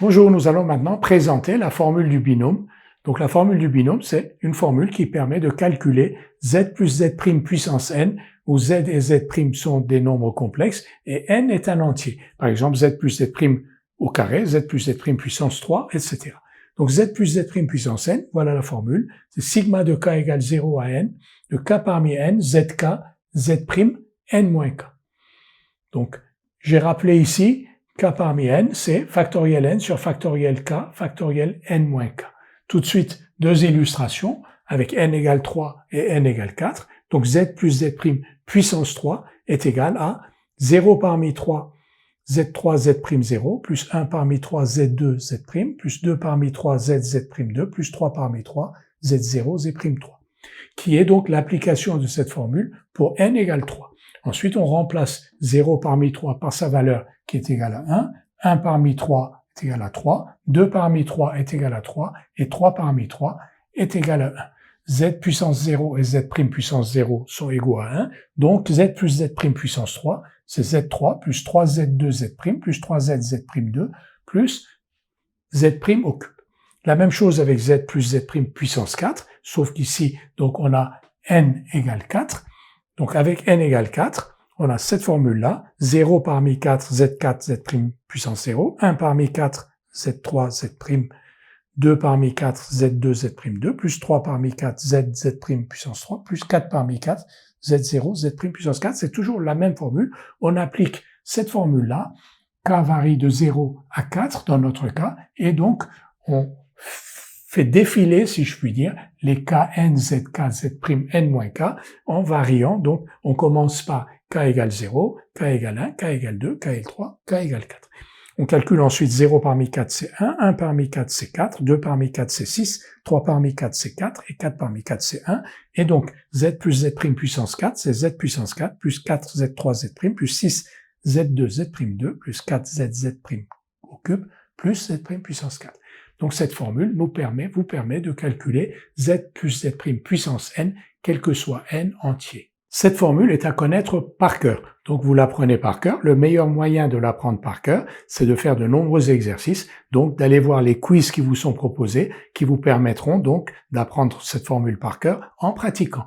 Bonjour, nous allons maintenant présenter la formule du binôme. Donc la formule du binôme, c'est une formule qui permet de calculer z plus z' puissance n, où z et z' sont des nombres complexes et n est un entier. Par exemple, z plus z' au carré, z plus z' puissance 3, etc. Donc z plus z' puissance n, voilà la formule, c'est sigma de k égale 0 à n, de k parmi n, zk, z', n moins k. Donc j'ai rappelé ici, k parmi n, c'est factoriel n sur factoriel k, factoriel n moins k. Tout de suite, deux illustrations avec n égale 3 et n égale 4. Donc z plus z' puissance 3 est égal à 0 parmi 3, z3, z' 0, plus 1 parmi 3, z2, z', plus 2 parmi 3, z'2, plus 3 parmi 3, z0, z'3, qui est donc l'application de cette formule pour n égale 3. Ensuite, on remplace 0 parmi 3 par sa valeur qui est égale à 1, 1 parmi 3 est égal à 3, 2 parmi 3 est égal à 3, et 3 parmi 3 est égal à 1. Z puissance 0 et Z' puissance 0 sont égaux à 1, donc Z plus Z' puissance 3, c'est Z3 plus 3Z2 Z' plus 3Z Z'2 plus Z' au cube. La même chose avec Z plus Z' puissance 4, sauf qu'ici, donc on a n égale 4. Donc avec n égale 4, on a cette formule-là, 0 parmi 4, Z4, Z' puissance 0, 1 parmi 4, Z3, Z', 2 parmi 4, Z2, Z'2, plus 3 parmi 4, Z' puissance 3, plus 4 parmi 4, Z0, Z' puissance 4. C'est toujours la même formule. On applique cette formule-là, k varie de 0 à 4 dans notre cas, et donc on fait défiler, si je puis dire, les kn, zk, z', n moins k, en variant. Donc on commence par k égale 0, k égale 1, k égale 2, k égale 3, k égale 4. On calcule ensuite 0 parmi 4 c'est 1, 1 parmi 4 c'est 4, 2 parmi 4 c'est 6, 3 parmi 4 c'est 4 et 4 parmi 4 c'est 1. Et donc z plus z' puissance 4 c'est z puissance 4 plus 4 z3 z' plus 6 z2 z'2 plus 4 z' au cube plus z' puissance 4. Donc cette formule vous permet de calculer z plus z' puissance n, quel que soit n entier. Cette formule est à connaître par cœur, donc vous l'apprenez par cœur. Le meilleur moyen de l'apprendre par cœur, c'est de faire de nombreux exercices, donc d'aller voir les quiz qui vous sont proposés, qui vous permettront donc d'apprendre cette formule par cœur en pratiquant.